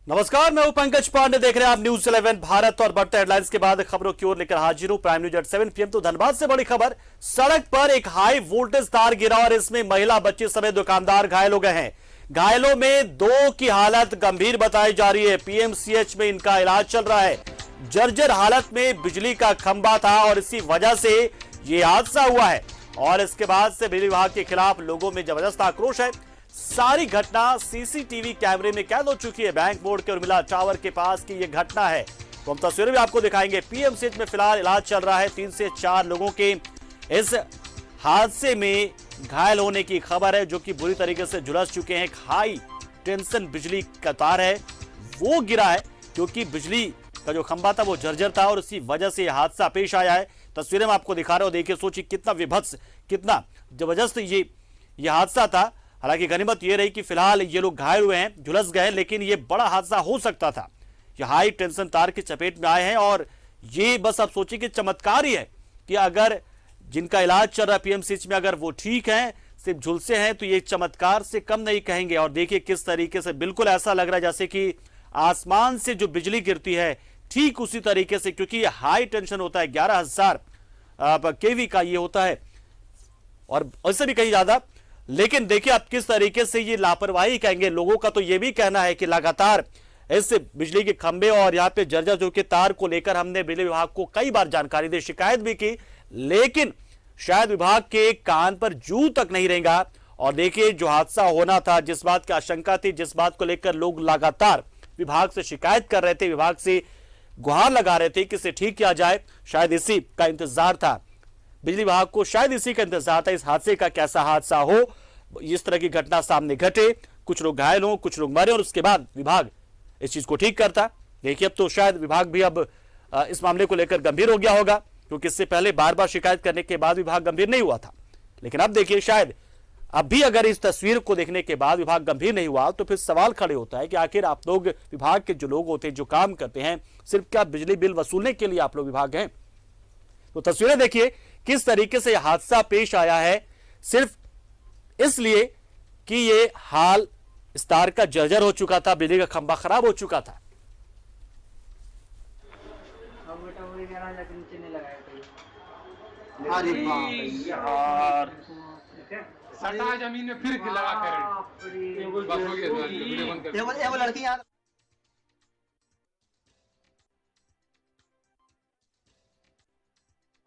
नमस्कार, मैं हूं पंकज पांडे। देख रहे हैं आप न्यूज 11 भारत और बढ़ते हेडलाइंस के बाद खबरों की ओर लेकर हाजिर हूं। Prime news at 7 PM। तो धनबाद से बड़ी खबर, सड़क पर एक हाई वोल्टेज तार गिरा और इसमें महिला, बच्चे समेत दुकानदार घायल हो गए हैं। घायलों में 2 की हालत गंभीर बताई जा रही है। पीएमसीएच में इनका इलाज चल रहा है। जर्जर हालत में बिजली का खंभा था और इसी वजह से यह हादसा हुआ है और इसके बाद से बिजली विभाग के खिलाफ लोगों में जबरदस्त आक्रोश है। सारी घटना सीसीटीवी कैमरे में कैद हो चुकी है। बैंक बोर्ड के उर्मिला टावर के पास की यह घटना है, तो हम तस्वीरें भी आपको दिखाएंगे। पीएमसीएच में फिलहाल इलाज चल रहा है। 3 से 4 लोगों के इस हादसे में घायल होने की खबर है, जो कि बुरी तरीके से झुलस चुके हैं। एक हाई टेंशन बिजली का तार है, वो गिरा है क्योंकि बिजली का जो खंभा था वो जर्जर था और इसी वजह से यह हादसा पेश आया है। तस्वीरें में आपको दिखा रहे हो, देखिए, सोचिए कितना विभत्स, कितना जबरदस्त ये हादसा था। हालांकि गनीमत ये रही कि फिलहाल ये लोग घायल हुए हैं, झुलस गए, लेकिन ये बड़ा हादसा हो सकता था। ये हाई टेंशन तार की चपेट में आए हैं और ये बस आप सोचिए कि चमत्कार ही है कि अगर जिनका इलाज चल रहा है पीएमसीएच में, अगर वो ठीक है, सिर्फ झुलसे हैं, तो ये चमत्कार से कम नहीं कहेंगे। और देखिए किस तरीके से बिल्कुल ऐसा लग रहा है जैसे कि आसमान से जो बिजली गिरती है ठीक उसी तरीके से, क्योंकि ये हाई टेंशन होता है। 11,000 केवी का ये होता है और उससे भी कहीं ज्यादा। लेकिन देखिए आप किस तरीके से ये लापरवाही कहेंगे। लोगों का तो ये भी कहना है कि लगातार इस बिजली के खंभे और यहाँ पे जर्जर जो के तार को लेकर हमने बिजली विभाग को कई बार जानकारी दी, शिकायत भी की, लेकिन शायद विभाग के कान पर जू तक नहीं रहेगा। और देखिए जो हादसा होना था, जिस बात की आशंका थी, जिस बात को लेकर लोग लगातार विभाग से शिकायत कर रहे थे, विभाग से गुहार लगा रहे थे कि इसे ठीक किया जाए, शायद इसी का इंतजार था बिजली विभाग को, शायद इसी का इंतजार था। इस हादसे का कैसा हादसा हो, इस तरह की घटना सामने घटे, कुछ लोग घायल हो, कुछ लोग मरे और उसके बाद विभाग इस चीज को ठीक करता। देखिए अब तो शायद विभाग भी अब इस मामले को लेकर गंभीर हो गया होगा, क्योंकि इससे पहले बार बार शिकायत करने के बाद विभाग गंभीर नहीं हुआ था। लेकिन अब देखिए शायद अब भी अगर इस तस्वीर को देखने के बाद विभाग गंभीर नहीं हुआ, तो फिर सवाल खड़े होता है कि आखिर आप लोग विभाग के जो लोग होते हैं, जो काम करते हैं, सिर्फ क्या बिजली बिल वसूलने के लिए आप लोग विभाग हैं? तो तस्वीरें देखिए किस तरीके से हादसा पेश आया है, सिर्फ इसलिए कि ये हाल इस तार का जर्जर हो चुका था, बिजली का खंभा खराब हो चुका था। यार सटा जमीन में फिर लगा करंट। बस हो गया, वीडियो बंद कर। वो लड़की यार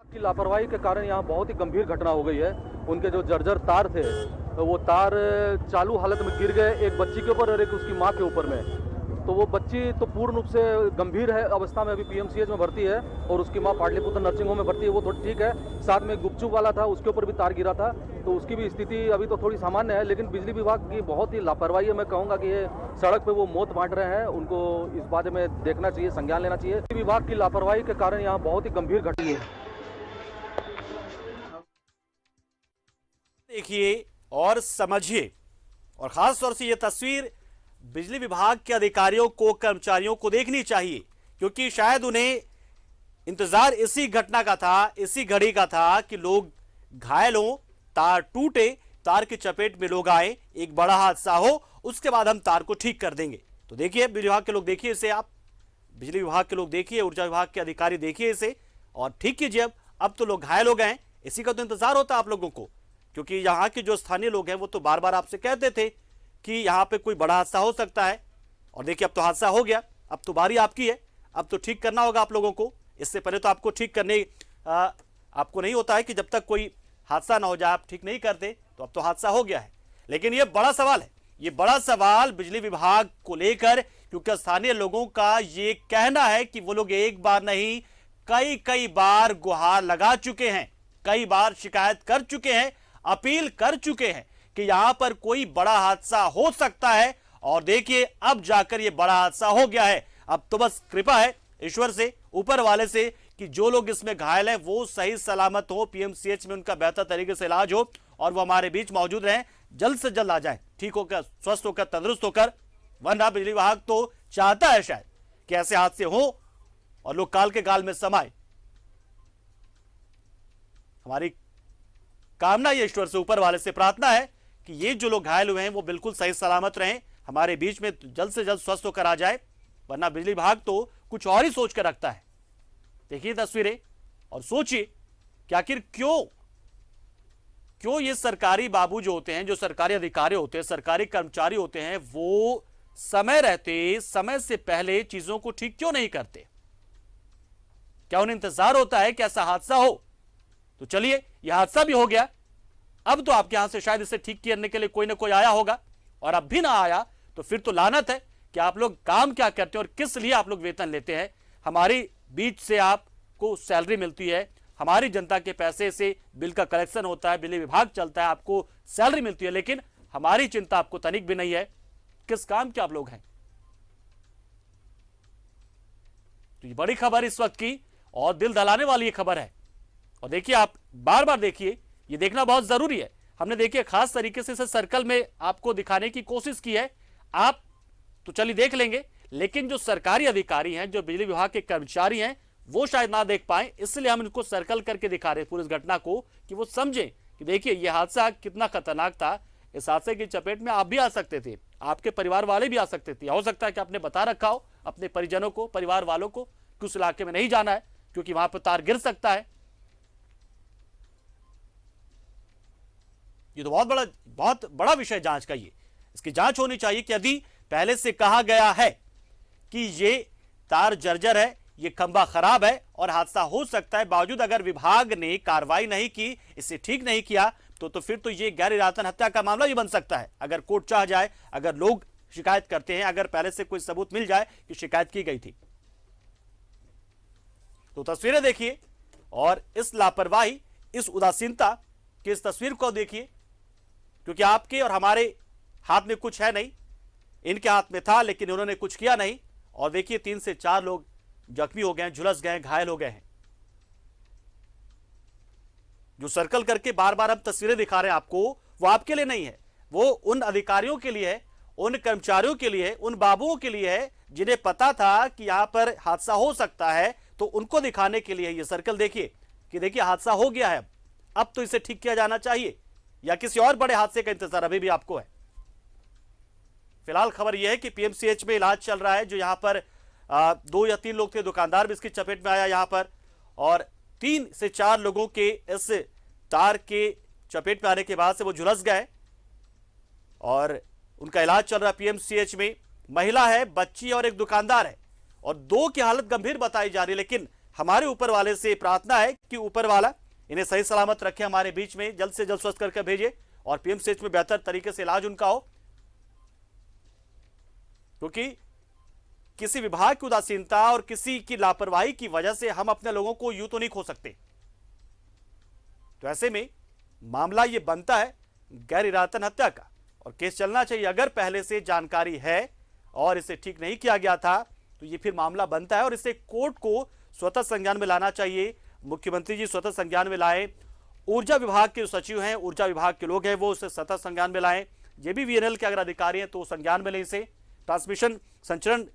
की लापरवाही के कारण यहाँ बहुत ही गंभीर घटना हो गई है। उनके जो जर्जर तार थे, तो वो तार चालू हालत में गिर गए, एक बच्ची के ऊपर और एक उसकी माँ के ऊपर में। तो वो बच्ची तो पूर्ण रूप से गंभीर है अवस्था में, अभी पीएमसीएच में भर्ती है और उसकी माँ पाटलिपुत्र नर्सिंग होम में भर्ती है, वो थोड़ी ठीक है। साथ में गुपचुप वाला था, उसके ऊपर भी तार गिरा था, तो उसकी भी स्थिति अभी तो थोड़ी सामान्य है। लेकिन बिजली विभाग की बहुत ही लापरवाही है। मैं कहूँगा कि ये सड़क पर वो मौत बांट रहे हैं, उनको इस बारे में देखना चाहिए, संज्ञान लेना चाहिए। विभाग की लापरवाही के कारण यहाँ बहुत ही गंभीर घटना है। देखिए और समझिए, और खास तौर से यह तस्वीर बिजली विभाग के अधिकारियों को, कर्मचारियों को देखनी चाहिए, क्योंकि शायद उन्हें इंतजार इसी घटना का था, इसी घड़ी का था कि लोग घायल हो, तार टूटे, तार की चपेट में लोग आए, एक बड़ा हादसा हो, उसके बाद हम तार को ठीक कर देंगे। तो देखिए बिजली विभाग के लोग देखिए इसे, आप बिजली विभाग के लोग देखिए, ऊर्जा विभाग के अधिकारी देखिए इसे और ठीक कीजिए। अब तो लोग घायल हो गए, इसी का तो इंतजार होता है आप लोगों को, क्योंकि यहाँ के जो स्थानीय लोग हैं वो तो बार बार आपसे कहते थे कि यहाँ पे कोई बड़ा हादसा हो सकता है। और देखिए अब तो हादसा हो गया, अब तो बारी आपकी है, अब तो ठीक करना होगा आप लोगों को। इससे पहले तो आपको ठीक करने आपको नहीं होता है कि जब तक कोई हादसा ना हो जाए आप ठीक नहीं करते, तो अब तो हादसा हो गया है। लेकिन ये बड़ा सवाल है, ये बड़ा सवाल बिजली विभाग को लेकर, क्योंकि स्थानीय लोगों का ये कहना है कि वो लोग एक बार नहीं कई बार गुहार लगा चुके हैं, कई बार शिकायत कर चुके हैं, अपील कर चुके हैं कि यहां पर कोई बड़ा हादसा हो सकता है। और देखिए अब जाकर यह बड़ा हादसा हो गया है। अब तो बस कृपा है ईश्वर से, ऊपर वाले से, कि जो लोग इसमें घायल हैं वो सही सलामत हो, पीएमसीएच में उनका बेहतर तरीके से इलाज हो और वो हमारे बीच मौजूद रहें, जल्द से जल्द आ जाए, ठीक होकर, स्वस्थ होकर, तंदुरुस्त होकर। वरना बिजली विभाग तो चाहता है शायद कि ऐसे हादसे हो और लोग काल के गाल में समाये। हमारी कामना ये ईश्वर से, ऊपर वाले से प्रार्थना है कि ये जो लोग घायल हुए हैं वो बिल्कुल सही सलामत रहें, हमारे बीच में जल्द से जल्द स्वस्थ होकर आ जाए वरना बिजली विभाग तो कुछ और ही सोच कर रखता है। देखिए तस्वीरें और सोचिए कि आखिर क्यों ये सरकारी बाबू जो होते हैं, जो सरकारी अधिकारी होते हैं, सरकारी कर्मचारी होते हैं, वो समय रहते, समय से पहले चीजों को ठीक क्यों नहीं करते? क्या उन्हें इंतजार होता है कि ऐसा हादसा हो? तो चलिए, यह हादसा भी हो गया। अब तो आपके यहां से शायद इसे ठीक करने के लिए कोई ना कोई आया होगा, और अब भी ना आया तो फिर तो लानत है कि आप लोग काम क्या करते हैं और किस लिए आप लोग वेतन लेते हैं। हमारी बीच से आपको सैलरी मिलती है, हमारी जनता के पैसे से बिल का कलेक्शन होता है, बिजली विभाग चलता है, आपको सैलरी मिलती है, लेकिन हमारी चिंता आपको तनिक भी नहीं है। किस काम के आप लोग हैं? तो ये बड़ी खबर इस वक्त की और दिल दहलाने वाली ये खबर है। और देखिए, आप बार बार देखिए, ये देखना बहुत जरूरी है। हमने देखिए खास तरीके से इसे सर्कल में आपको दिखाने की कोशिश की है, आप तो चलिए देख लेंगे, लेकिन जो सरकारी अधिकारी हैं, जो बिजली विभाग के कर्मचारी हैं, वो शायद ना देख पाए, इसलिए हम इनको सर्कल करके दिखा रहे पूरी इस घटना को, कि वो समझें कि देखिए ये हादसा कितना खतरनाक था। इस हादसे की चपेट में आप भी आ सकते थे, आपके परिवार वाले भी आ सकते थे। हो सकता है कि आपने बता रखा हो अपने परिजनों को, परिवार वालों को कि उस इलाके में नहीं जाना है क्योंकि वहां पर तार गिर सकता है। ये तो बहुत बड़ा विषय जांच का। ये इसकी जांच होनी चाहिए कि यदि पहले से कहा गया है कि ये तार जर्जर है, ये खंभा खराब है और हादसा हो सकता है, बावजूद अगर विभाग ने कार्रवाई नहीं की, इसे ठीक नहीं किया, तो फिर तो ये गैर इरादतन हत्या का मामला भी बन सकता है। अगर कोर्ट चाह जाए, अगर लोग शिकायत करते हैं, अगर पहले से कोई सबूत मिल जाए कि शिकायत की गई थी। तो तस्वीरें देखिए और इस लापरवाही, इस उदासीनता की इस तस्वीर को देखिए, क्योंकि आपके और हमारे हाथ में कुछ है नहीं, इनके हाथ में था लेकिन उन्होंने कुछ किया नहीं। और देखिए 3 से 4 लोग जख्मी हो गए हैं, झुलस गए हैं, घायल हो गए हैं। जो सर्कल करके बार बार हम तस्वीरें दिखा रहे हैं आपको, वो आपके लिए नहीं है, वो उन अधिकारियों के लिए है, उन कर्मचारियों के लिए, उन बाबुओं के लिए है जिन्हें पता था कि यहां पर हादसा हो सकता है, तो उनको दिखाने के लिए ये सर्कल देखिए कि देखिए हादसा हो गया है, अब तो इसे ठीक किया जाना चाहिए, या किसी और बड़े हादसे का इंतजार अभी भी आपको है। फिलहाल खबर यह है कि पीएमसीएच में इलाज चल रहा है। जो यहां पर 2 या 3 लोग थे, दुकानदार भी इसकी चपेट में आया यहां पर, और 3 से 4 लोगों के इस तार के चपेट में आने के बाद से वो झुलस गए और उनका इलाज चल रहा है पीएमसीएच में। महिला है, बच्ची और एक दुकानदार है, और 2 की हालत गंभीर बताई जा रही है। लेकिन हमारे ऊपर वाले से प्रार्थना है कि ऊपर वाला इन्हें सही सलामत रखे, हमारे बीच में जल्द से जल्द स्वस्थ करके भेजे और पीएमसीएच में बेहतर तरीके से इलाज उनका हो, क्योंकि किसी विभाग की उदासीनता और किसी की लापरवाही की वजह से हम अपने लोगों को यूं तो नहीं खो सकते। तो ऐसे में मामला ये बनता है गैर इरादतन हत्या का, और केस चलना चाहिए। अगर पहले से जानकारी है और इसे ठीक नहीं किया गया था तो ये फिर मामला बनता है और इसे कोर्ट को स्वतः संज्ञान में लाना चाहिए। मुख्यमंत्री जी स्वतः संज्ञान में लाएं, ऊर्जा विभाग के सचिव हैं, ऊर्जा विभाग के लोग हैं, वो उसे स्वतः संज्ञान में लाएं। JBVNL के अगर अधिकारी हैं तो संज्ञान में लें इसे। ट्रांसमिशन संचरण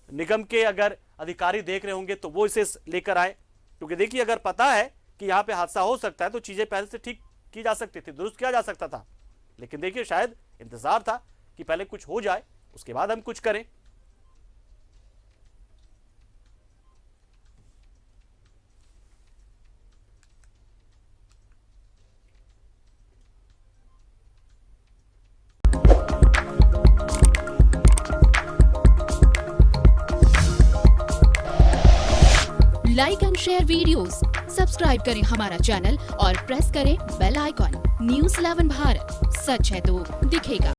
निगम के अगर अधिकारी देख रहे होंगे तो वो इसे लेकर आए, क्योंकि देखिए अगर पता है कि यहाँ पे हादसा हो सकता है तो चीजें पहले से ठीक की जा सकती थी, दुरुस्त किया जा सकता था। लेकिन देखिए शायद इंतजार था कि पहले कुछ हो जाए उसके बाद हम कुछ करें। Like and share videos, subscribe करें हमारा चैनल और प्रेस करें बेल आइकॉन। News 11 भारत, सच है तो दिखेगा।